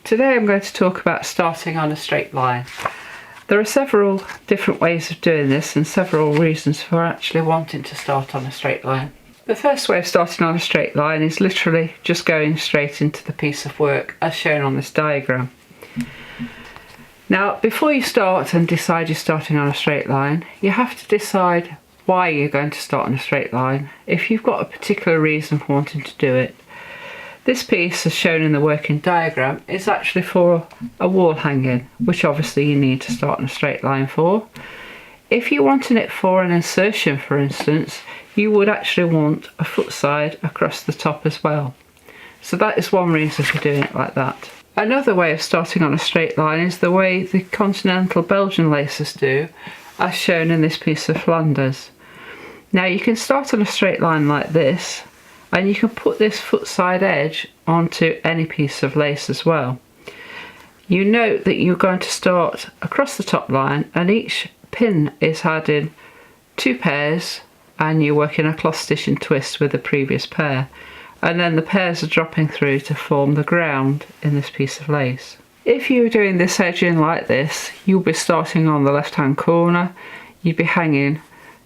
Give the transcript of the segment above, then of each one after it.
Today I'm going to talk about starting on a straight line. There are several different ways of doing this and several reasons for actually wanting to start on a straight line. The first way of starting on a straight line is literally just going straight into the piece of work as shown on this diagram. Now, before you start and decide you're starting on a straight line, you have to decide why you're going to start on a straight line, if you've got a particular reason for wanting to do it. This piece, as shown in the working diagram, is actually for a wall hanging, which obviously you need to start on a straight line for. If you're wanting it for an insertion, for instance, you would actually want a foot side across the top as well. So that is one reason for doing it like that. Another way of starting on a straight line is the way the continental Belgian laces do, as shown in this piece of Flanders. Now you can start on a straight line like this, and you can put this foot side edge onto any piece of lace as well. You note that you're going to start across the top line, and each pin is had in 2 pairs, and you're working a cloth stitch and twist with the previous pair, and then the pairs are dropping through to form the ground in this piece of lace. If you were doing this edging like this, you'll be starting on the left hand corner, you'd be hanging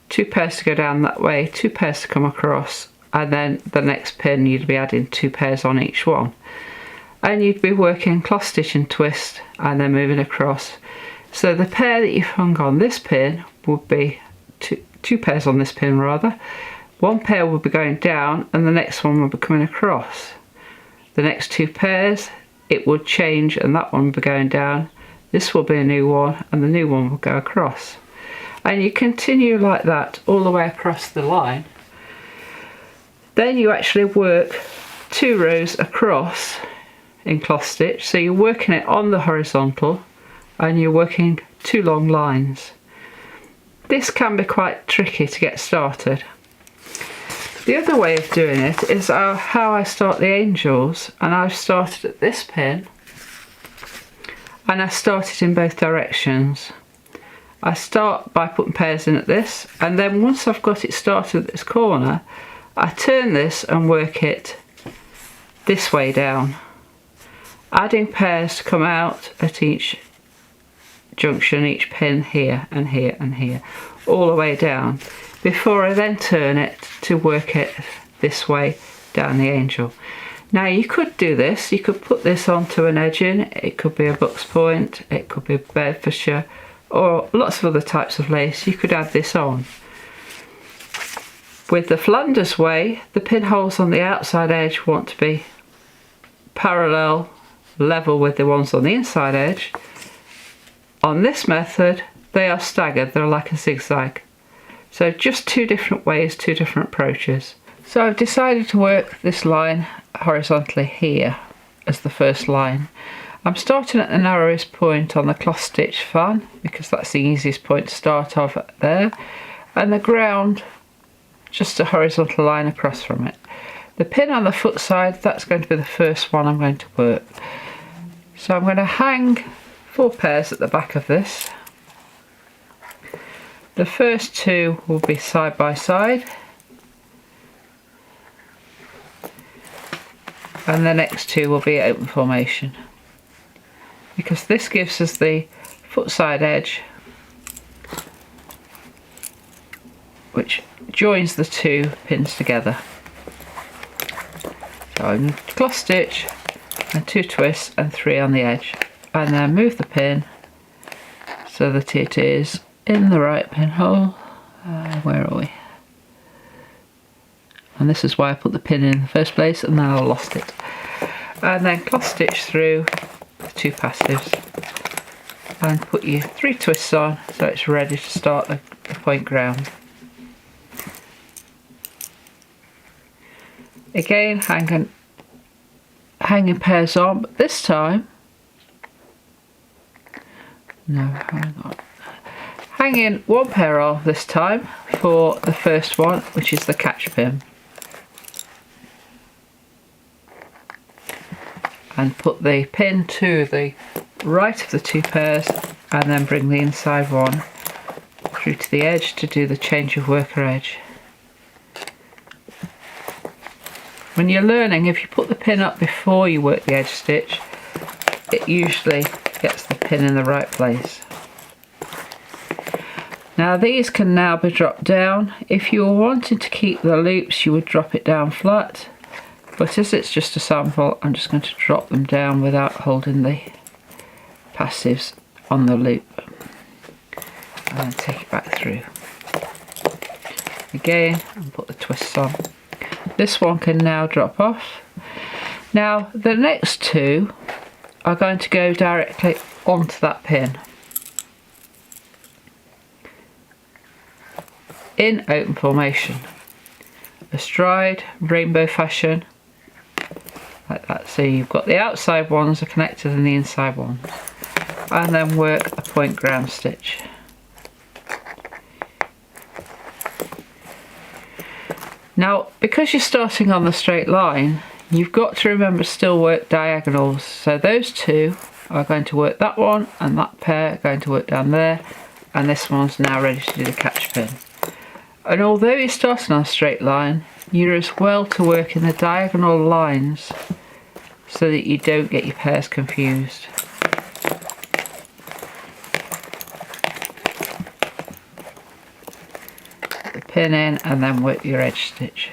2 pairs to go down that way, 2 pairs to come across, and then the next pin you'd be adding 2 pairs on each one, and you'd be working cloth stitch and twist and then moving across. So the pair that you've hung on this pin would be two pairs on this pin rather. One pair will be going down and the next one will be coming across. The next 2 pairs it would change and that one will be going down. This will be a new one and the new one will go across. And you continue like that all the way across the line. Then you actually work 2 rows across in cloth stitch, so you're working it on the horizontal and you're working 2 long lines. This can be quite tricky to get started. The other way of doing it is how I start the angels, and I've started at this pin and I started in both directions. I start by putting pairs in at this, and then once I've got it started at this corner, I turn this and work it this way down, adding pairs to come out at each junction, each pin here and here and here, all the way down, before I then turn it to work it this way down the angel. Now you could do this, you could put this onto an edging, it could be a buck's point, it could be Bedfordshire, or lots of other types of lace. You could add this on. With the Flanders way, the pinholes on the outside edge want to be parallel, level with the ones on the inside edge. On this method, they are staggered, they're like a zigzag. So just 2 different ways, 2 different approaches. So I've decided to work this line horizontally here as the first line. I'm starting at the narrowest point on the cloth stitch fan because that's the easiest point to start off there, and the ground just a horizontal line across from it. The pin on the foot side, that's going to be the first one I'm going to work. So I'm going to hang 4 pairs at the back of this. The first 2 will be side by side, and the next 2 will be open formation, because this gives us the foot side edge which joins the 2 pins together. So I'm cloth stitch and 2 twists and 3 on the edge, and then move the pin so that it is in the right pinhole. Where are we? And this is why I put the pin in the first place, and then I lost it. And then cloth stitch through the 2 passives and put your 3 twists on so it's ready to start the point ground. Again, hanging pairs on, but this time, no, hang on. Hanging 1 pair on this time for the first one, which is the catch pin. And put the pin to the right of the 2 pairs, and then bring the inside one through to the edge to do the change of worker edge. When you're learning, if you put the pin up before you work the edge stitch, it usually gets the pin in the right place. Now these can now be dropped down. If you were wanting to keep the loops, you would drop it down flat, but as it's just a sample, I'm just going to drop them down without holding the passives on the loop, and then take it back through again and put the twists on. This one can now drop off. Now the next two are going to go directly onto that pin in open formation, astride, rainbow fashion, like that. So you've got the outside ones are connected and the inside ones, and then work a point ground stitch. Now, because you're starting on the straight line, you've got to remember still work diagonals. So those two are going to work that one, and that pair are going to work down there, and this one's now ready to do the catch pin. And although you're starting on a straight line, you're as well to work in the diagonal lines so that you don't get your pairs confused. Pin in and then work your edge stitch.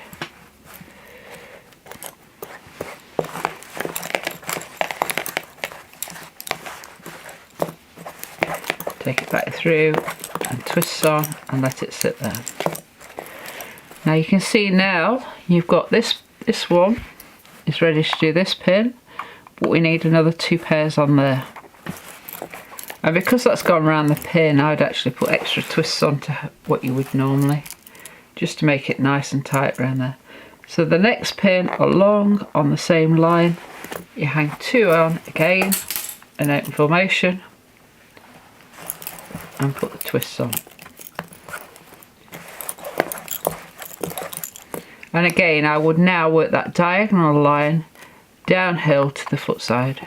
Take it back through and twist on and let it sit there. Now you can see now you've got this one is ready to do this pin, but we need another 2 pairs on there. And because that's gone around the pin, I'd actually put extra twists onto what you would normally, just to make it nice and tight around there. So the next pin along on the same line, you hang 2 on again in open formation and put the twists on. And again, I would now work that diagonal line downhill to the foot side.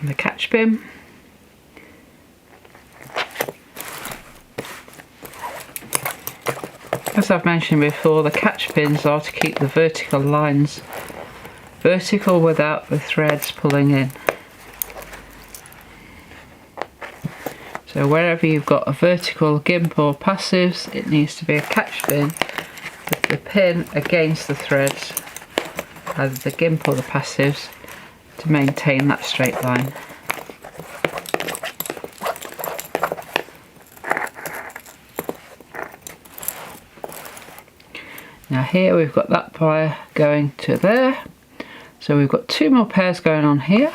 The catch pin. As I've mentioned before, the catch pins are to keep the vertical lines vertical without the threads pulling in. So wherever you've got a vertical gimp or passives, it needs to be a catch pin with the pin against the threads, either the gimp or the passives, to maintain that straight line. Now here we've got that pair going to there, so we've got 2 more pairs going on here.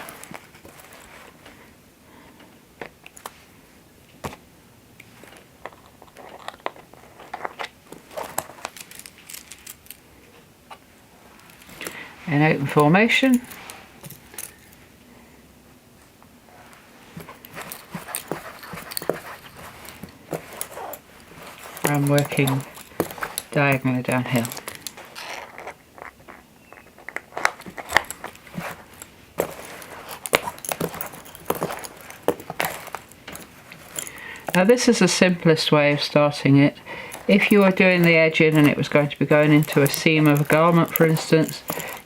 In open formation. I'm working diagonally downhill. Now this is the simplest way of starting it. If you were doing the edging and it was going to be going into a seam of a garment, for instance,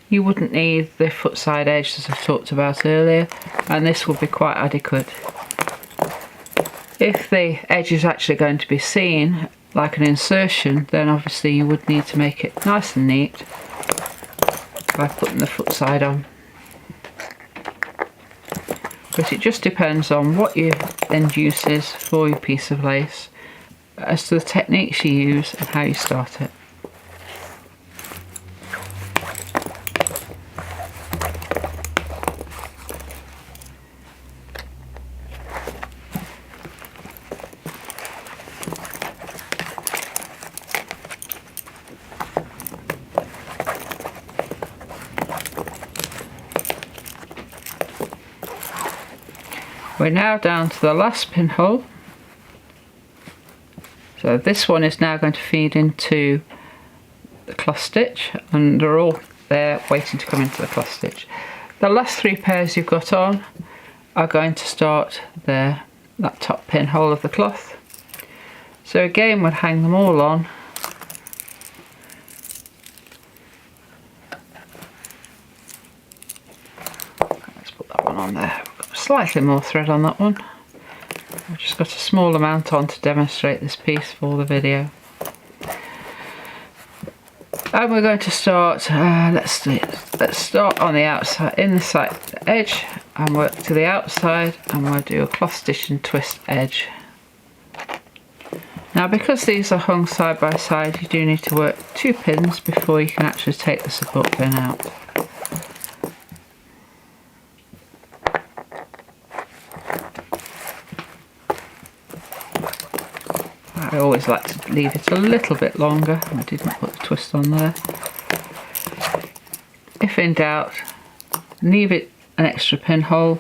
you wouldn't need the foot side edge as I talked about earlier, and this would be quite adequate. If the edge is actually going to be seen like an insertion, then obviously you would need to make it nice and neat by putting the foot side on. But it just depends on what your end use is for your piece of lace as to the techniques you use and how you start it. We're now down to the last pinhole. So this one is now going to feed into the cloth stitch, and they're all there waiting to come into the cloth stitch. The last 3 pairs you've got on are going to start there, that top pinhole of the cloth. So again, we'll hang them all on. Let's put that one on there. We've got slightly more thread on that one. I've just got a small amount on to demonstrate this piece for the video. And we're going to start, let's start on the outside, in the side edge, and work to the outside, and we'll do a cloth stitch and twist edge. Now, because these are hung side by side, you do need to work 2 pins before you can actually take the support pin out. I always like to leave it a little bit longer. I didn't put the twist on there. If in doubt, leave it an extra pinhole,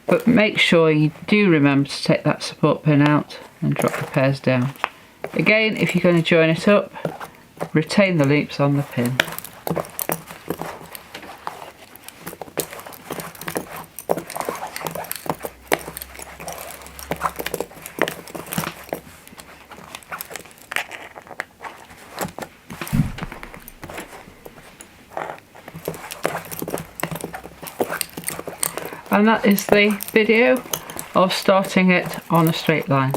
but make sure you do remember to take that support pin out and drop the pairs down. Again, if you're going to join it up, retain the loops on the pin. And that is the video of starting it on a straight line.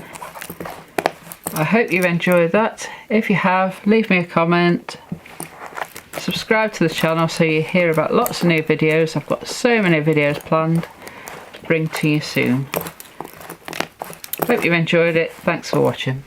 I hope you've enjoyed that. If you have, leave me a comment. Subscribe to the channel so you hear about lots of new videos. I've got so many videos planned to bring to you soon. Hope you've enjoyed it. Thanks for watching.